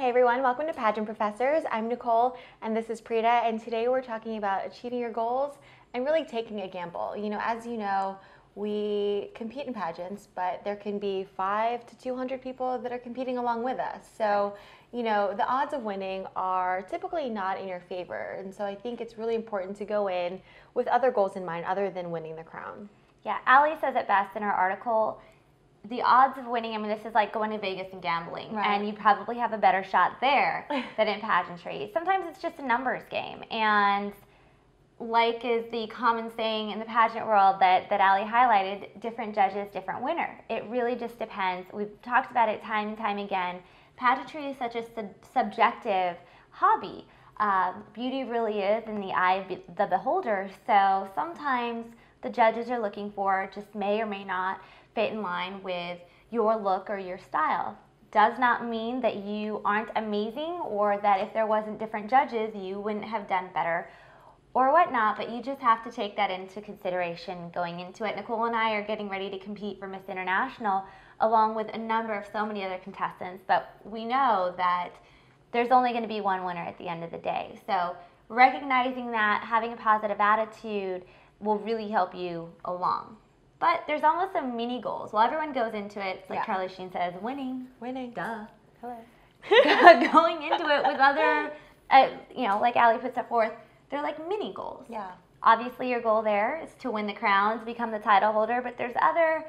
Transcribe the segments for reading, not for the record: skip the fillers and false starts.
Hey everyone, welcome to Pageant Professors. I'm Nicole and this is Prita, and today we're talking about achieving your goals and really taking a gamble. As you know, we compete in pageants, but there can be 5 to 200 people that are competing along with us. So, the odds of winning are typically not in your favor. And so I think it's really important to go in with other goals in mind other than winning the crown. Yeah, Allie says it best in her article. The odds of winning, this is like going to Vegas and gambling, right. And you probably have a better shot there than in pageantry. Sometimes it's just a numbers game, and like is the common saying in the pageant world that Allie highlighted, different judges, different winner. It really just depends. We've talked about it time and time again. Pageantry is such a subjective hobby. Beauty really is in the eye of the beholder, so sometimes the judges are looking for just may or may not fit in line with your look or your style. Does not mean that you aren't amazing or that if there wasn't different judges you wouldn't have done better or whatnot, but you just have to take that into consideration going into it. Nicole and I are getting ready to compete for Miss International along with a number of so many other contestants, but we know that there's only going to be one winner at the end of the day. So recognizing that, having a positive attitude will really help you along. But there's almost some mini goals. Well, everyone goes into it, like Charlie Sheen says, winning. Winning. Duh. Hello. Going into it with other, like Allie puts it forth, they're like mini goals. Yeah. Obviously, your goal there is to win the crowns, become the title holder, but there's other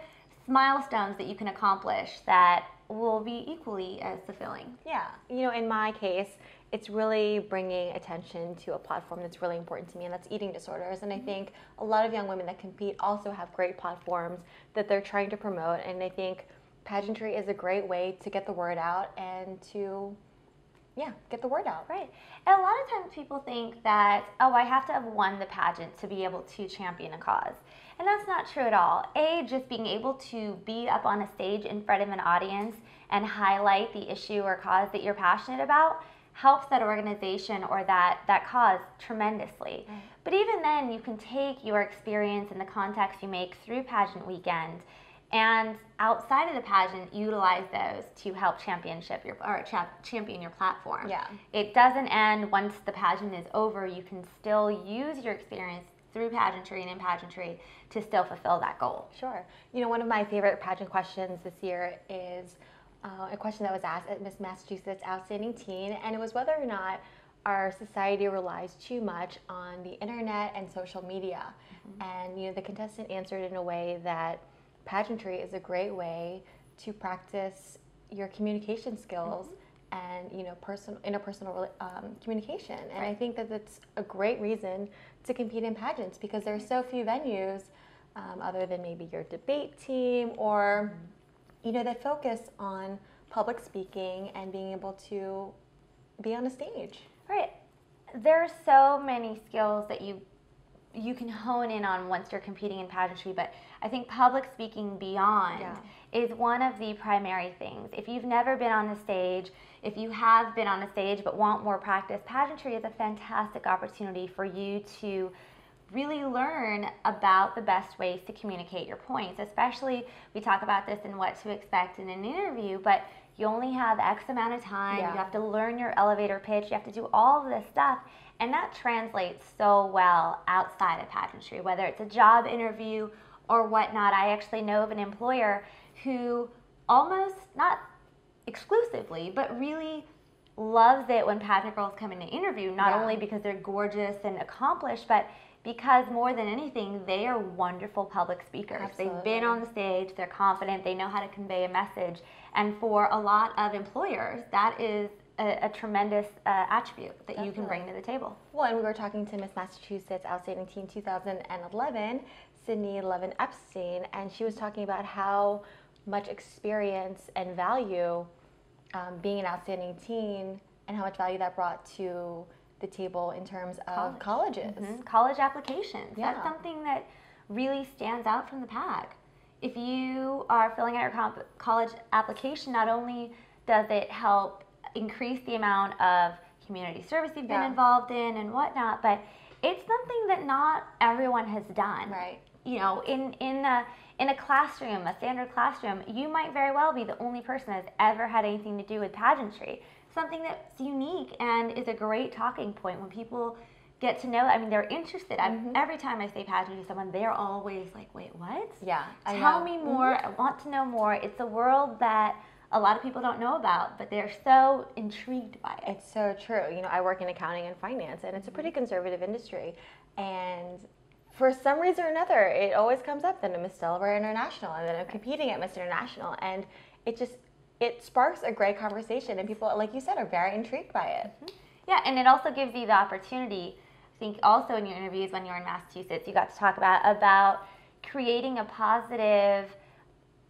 milestones that you can accomplish that will be equally as fulfilling. Yeah. In my case, it's really bringing attention to a platform that's really important to me, and that's eating disorders. And I think a lot of young women that compete also have great platforms that they're trying to promote, and I think pageantry is a great way to get the word out and to, get the word out. Right. And a lot of times people think that, I have to have won the pageant to be able to champion a cause. And that's not true at all. Just being able to be up on a stage in front of an audience and highlight the issue or cause that you're passionate about helps that organization or that cause tremendously. Right. But even then, you can take your experience and the contacts you make through pageant weekend and outside of the pageant, utilize those to help champion your platform. Yeah. It doesn't end once the pageant is over. You can still use your experience through pageantry and in pageantry to still fulfill that goal. Sure. One of my favorite pageant questions this year is a question that was asked at Miss Massachusetts Outstanding Teen, and it was whether or not our society relies too much on the internet and social media. Mm-hmm. And the contestant answered in a way that pageantry is a great way to practice your communication skills and interpersonal communication. And I think that that's a great reason to compete in pageants because there are so few venues other than maybe your debate team or that focus on public speaking and being able to be on a stage. Right. There are so many skills that you can hone in on once you're competing in pageantry, but I think public speaking beyond is one of the primary things. If you've never been on a stage, if you have been on a stage but want more practice, pageantry is a fantastic opportunity for you to really learn about the best ways to communicate your points. Especially, we talk about this in what to expect in an interview, but you only have X amount of time. You have to learn your elevator pitch. You have to do all of this stuff. And that translates so well outside of pageantry, whether it's a job interview or whatnot. I actually know of an employer who almost, not exclusively, but really loves it when pageant girls come in to interview, not only because they're gorgeous and accomplished, but because more than anything, they are wonderful public speakers. Absolutely. They've been on the stage, they're confident, they know how to convey a message. And for a lot of employers, that is a tremendous attribute that you can bring to the table. Well, and we were talking to Miss Massachusetts Outstanding Teen 2011, Sydney Levin Epstein, and she was talking about how much experience and value being an outstanding teen and how much value that brought to the table in terms of colleges. College applications. That's something that really stands out from the pack. If you are filling out your college application, not only does it help increase the amount of community service you've been involved in and whatnot, but it's something that not everyone has done. Right. In a classroom, a standard classroom, you might very well be the only person that's ever had anything to do with pageantry. something that's unique and is a great talking point when people get to know. I mean, they're interested. Every time I say pageant to someone, they're always like, wait, what? Yeah, I Tell know. me more. I want to know more. It's a world that a lot of people don't know about, but they're so intrigued by it. It's so true. You know, I work in accounting and finance, and it's a pretty conservative industry. And for some reason or another, it always comes up that I'm Miss Delaware International, and then I'm competing at Miss International, and it sparks a great conversation, and people, like you said, are very intrigued by it. Yeah, and it also gives you the opportunity. I think also in your interviews when you were in Massachusetts, you got to talk about creating a positive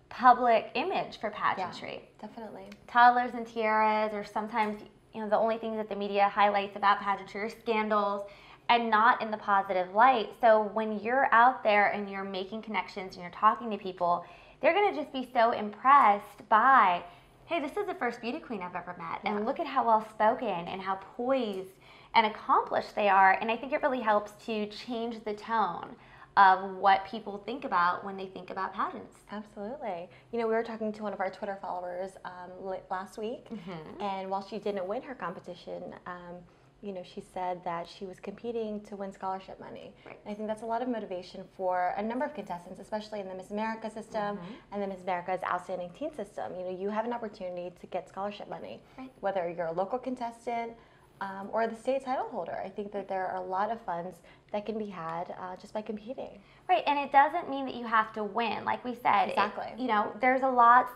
public image for pageantry. Yeah, definitely. Toddlers and tiaras, or sometimes the only things that the media highlights about pageantry are scandals, and not in the positive light. So when you're out there and you're making connections and you're talking to people, they're going to just be so impressed by, hey, this is the first beauty queen I've ever met, and look at how well spoken and how poised and accomplished they are. And I think it really helps to change the tone of what people think about when they think about pageants. Absolutely. You know, we were talking to one of our Twitter followers last week, and while she didn't win her competition, you know, she said that she was competing to win scholarship money. Right. And I think that's a lot of motivation for a number of contestants, especially in the Miss America system and the Miss America's Outstanding Teen system. You know, you have an opportunity to get scholarship money, whether you're a local contestant or the state title holder. I think that there are a lot of funds that can be had just by competing. Right, and it doesn't mean that you have to win. Like we said, Exactly. There's a lot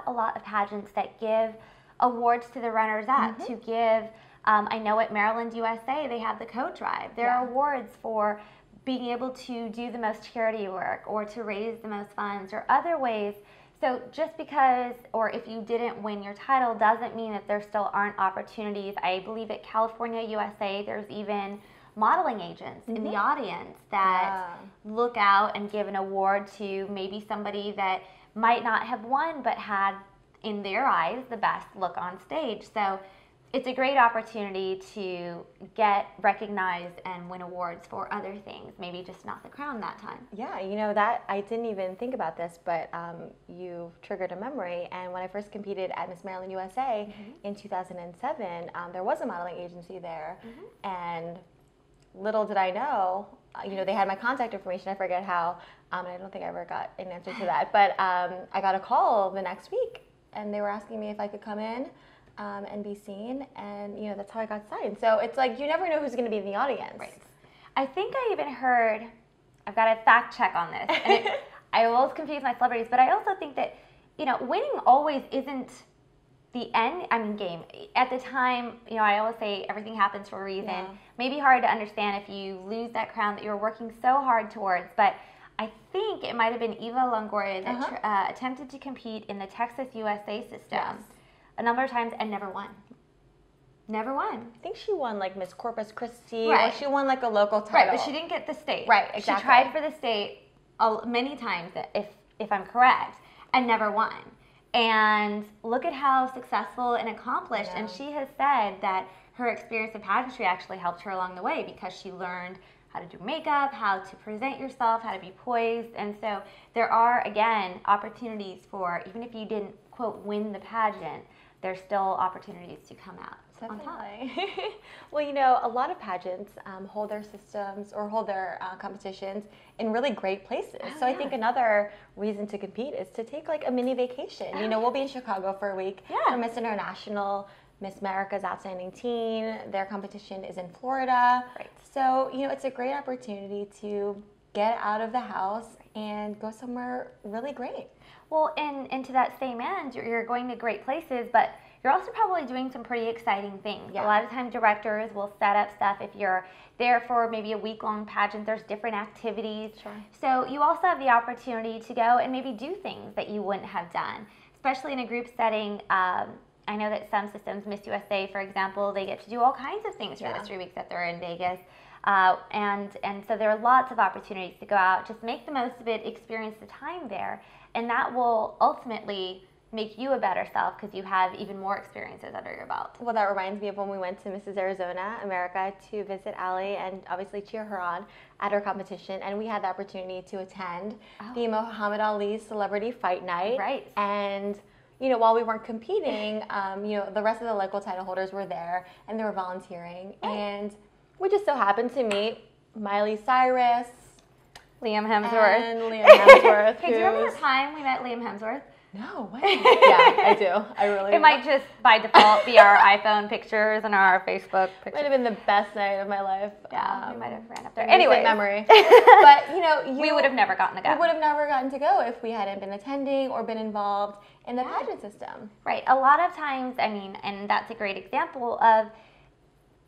of pageants that give awards to the runners-up, to give. I know at Maryland, USA, they have the Coat Drive. There are awards for being able to do the most charity work or to raise the most funds or other ways. So just because, or if you didn't win your title, doesn't mean that there still aren't opportunities. I believe at California, USA, there's even modeling agents in the audience that look out and give an award to maybe somebody that might not have won but had, in their eyes, the best look on stage. So it's a great opportunity to get recognized and win awards for other things, maybe just not the crown that time. Yeah, you know, that I didn't even think about this, but you've triggered a memory. And when I first competed at Miss Maryland USA in 2007, there was a modeling agency there, and little did I know, you know, they had my contact information. I forget how, and I don't think I ever got an answer to that, but I got a call the next week, and they were asking me if I could come in and be seen, and you know, that's how I got signed. So it's like you never know who's going to be in the audience. Right. I think I even heard, I've got to fact check on this, and I always confuse my celebrities, but I also think that, you know, winning always isn't the end, game. At the time, you know, I always say everything happens for a reason. Yeah. Maybe hard to understand if you lose that crown that you were working so hard towards, but I think it might have been Eva Longoria that attempted to compete in the Texas USA system a number of times and never won. Never won. I think she won like Miss Corpus Christi, Right. or she won like a local title. Right, but she didn't get the state. Right, exactly. She tried for the state many times, if I'm correct, and never won. And look at how successful and accomplished. Yeah. And she has said that her experience in pageantry actually helped her along the way because she learned how to do makeup, how to present yourself, how to be poised. And so there are, again, opportunities for, even if you didn't, quote, win the pageant, there's still opportunities to come out on top. Definitely. Well, you know, a lot of pageants hold their systems or hold their competitions in really great places. So I think another reason to compete is to take like a mini vacation. You know, we'll be in Chicago for a week for Miss International, Miss America's Outstanding Teen. Their competition is in Florida. Right. So, you know, it's a great opportunity to get out of the house and go somewhere really great. Well, and to that same end, you're going to great places, but you're also probably doing some pretty exciting things. Yeah. A lot of times directors will set up stuff. If you're there for maybe a week-long pageant, there's different activities. Sure. So you also have the opportunity to go and maybe do things that you wouldn't have done, especially in a group setting. I know that some systems, Miss USA, for example, they get to do all kinds of things for the 3 weeks that they're in Vegas. And so there are lots of opportunities to go out, just make the most of it, experience the time there, and that will ultimately make you a better self because you have even more experiences under your belt. Well, that reminds me of when we went to Mrs. Arizona, America, to visit Allie and obviously cheer her on at her competition. And we had the opportunity to attend the Muhammad Ali Celebrity Fight Night. Right. And, while we weren't competing, the rest of the local title holders were there and they were volunteering. Right. And we just so happened to meet Miley Cyrus, Liam Hemsworth. and Liam Hemsworth. Hey, do you remember the time we met Liam Hemsworth? No, when? Yeah, I do. I really do. It might just, by default, be our iPhone pictures and our Facebook pictures. Might have been the best night of my life. Yeah, we might have ran up there. Anyway, memory. But, we would have never gotten to go. We would have never gotten to go if we hadn't been attending or been involved in the pageant system. Right. A lot of times, I mean, and that's a great example of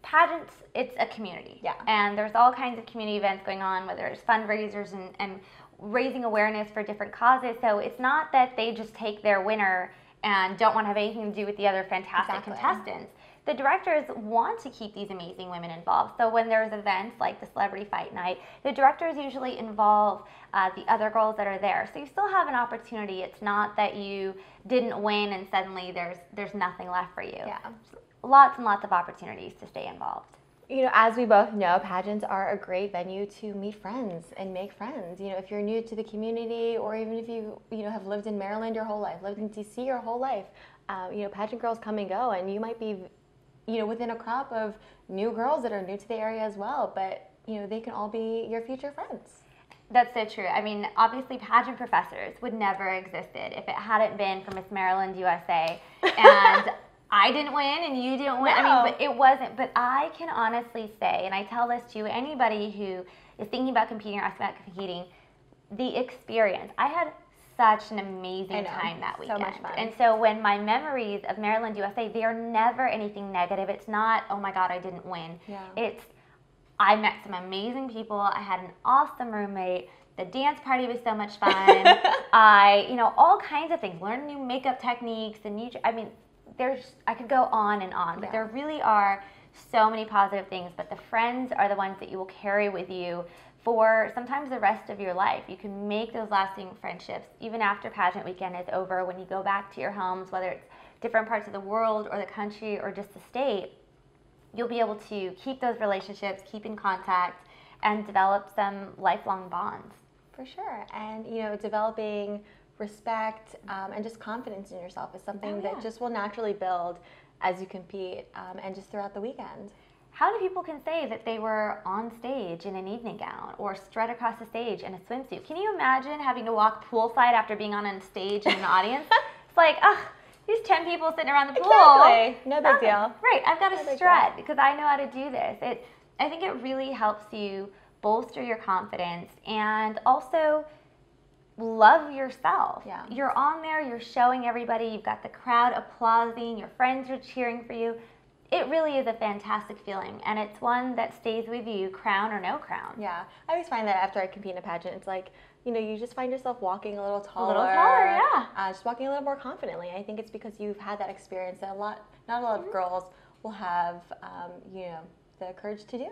pageants, it's a community. Yeah. And there's all kinds of community events going on, whether it's fundraisers and raising awareness for different causes. So it's not that they just take their winner and don't want to have anything to do with the other fantastic contestants. The directors want to keep these amazing women involved. So when there's events like the Celebrity Fight Night, the directors usually involve the other girls that are there. So you still have an opportunity. It's not that you didn't win and suddenly there's nothing left for you. Yeah. Lots and lots of opportunities to stay involved. As we both know, pageants are a great venue to meet friends and make friends. If you're new to the community, or even if you have lived in Maryland your whole life, lived in DC your whole life, pageant girls come and go, and you might be, within a crop of new girls that are new to the area as well. But they can all be your future friends. That's so true. I mean, obviously, pageant professors would never have existed if it hadn't been for Miss Maryland USA and. I didn't win and you didn't win. No. I mean, but it wasn't. But I can honestly say, and I tell this to anybody who is thinking about competing or asking about competing, the experience. I had such an amazing time that weekend. So much fun. And so when my memories of Maryland USA, they are never anything negative. It's not, oh my God, I didn't win. Yeah. It's, I met some amazing people. I had an awesome roommate. The dance party was so much fun. All kinds of things. Learned new makeup techniques and I could go on and on, but there really are so many positive things, but the friends are the ones that you will carry with you for sometimes the rest of your life. You can make those lasting friendships even after pageant weekend is over. When you go back to your homes, whether it's different parts of the world or the country or just the state, you'll be able to keep those relationships, keep in contact, and develop some lifelong bonds. For sure. And, developing respect and just confidence in yourself is something that just will naturally build as you compete and just throughout the weekend. How many people can say that they were on stage in an evening gown or strut across the stage in a swimsuit? Can you imagine having to walk poolside after being on a stage in an audience? It's like, these 10 people sitting around the pool. Exactly. No big deal. Right. I've got to strut because I know how to do this. I think it really helps you bolster your confidence and also love yourself. Yeah. You're on there, you're showing everybody, you've got the crowd applauding, your friends are cheering for you. It really is a fantastic feeling, and it's one that stays with you, crown or no crown. Yeah. I always find that after I compete in a pageant, it's like, you just find yourself walking a little taller. Yeah. Just walking a little more confidently. I think it's because you've had that experience that not a lot of girls will have, the courage to do.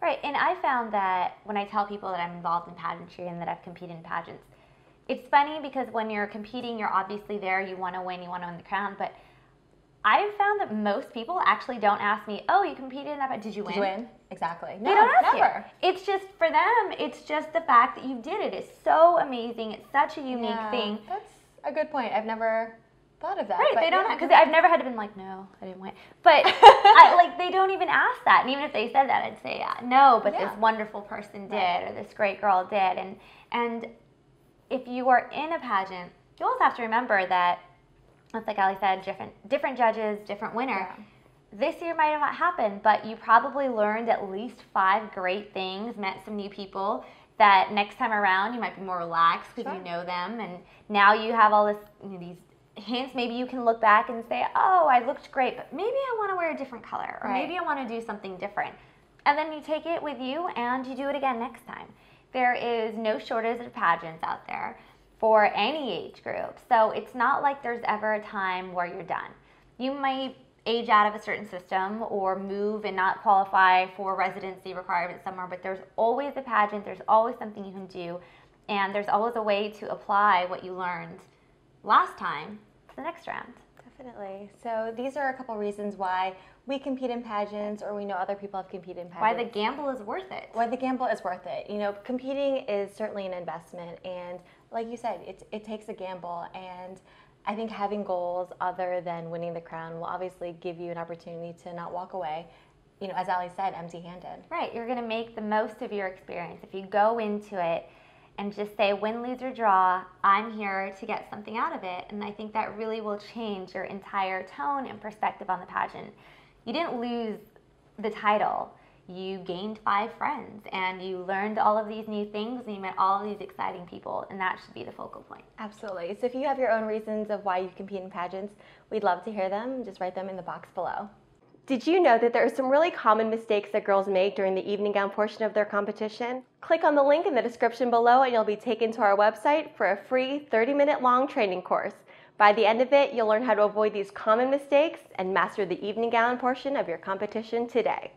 Right, and I found that when I tell people that I'm involved in pageantry and that I've competed in pageants, it's funny because when you're competing, you're obviously there, you want to win the crown, but I've found that most people actually don't ask me, oh, you competed in that, but did you win? Did you win? Exactly. No, they don't ask never. You. It's just, for them, it's just the fact that you did it. It's so amazing. It's such a unique thing. That's a good point. I've never thought of that. Right, they don't, because I've never had to been like, no, I didn't win. But they don't even ask that. And even if they said that, I'd say, no, but this wonderful person did, or this great girl did. And if you are in a pageant, you also have to remember that, it's like Ali said, different judges, different winner. Yeah. This year might have not happened, but you probably learned at least 5 great things, met some new people that next time around you might be more relaxed because you know them, and now you have all this, these hints. Maybe you can look back and say, oh, I looked great, but maybe I want to wear a different color, or maybe I want to do something different. And then you take it with you and you do it again next time. There is no shortage of pageants out there for any age group. So it's not like there's ever a time where you're done. You might age out of a certain system or move and not qualify for residency requirements somewhere, but there's always a pageant, there's always something you can do, and there's always a way to apply what you learned last time to the next round. Definitely. So these are a couple reasons why we compete in pageants, or we know other people have competed in pageants. Why the gamble is worth it. Why the gamble is worth it. Competing is certainly an investment, and like you said, it takes a gamble, and I think having goals other than winning the crown will obviously give you an opportunity to not walk away, as Ali said, empty-handed. Right, you're going to make the most of your experience. If you go into it and just say, win, lose, or draw, I'm here to get something out of it. And I think that really will change your entire tone and perspective on the pageant. You didn't lose the title. You gained 5 friends, and you learned all of these new things, and you met all of these exciting people, and that should be the focal point. Absolutely. So if you have your own reasons of why you compete in pageants, we'd love to hear them. Just write them in the box below. Did you know that there are some really common mistakes that girls make during the evening gown portion of their competition? Click on the link in the description below and you'll be taken to our website for a free 30-minute long training course. By the end of it, you'll learn how to avoid these common mistakes and master the evening gown portion of your competition today.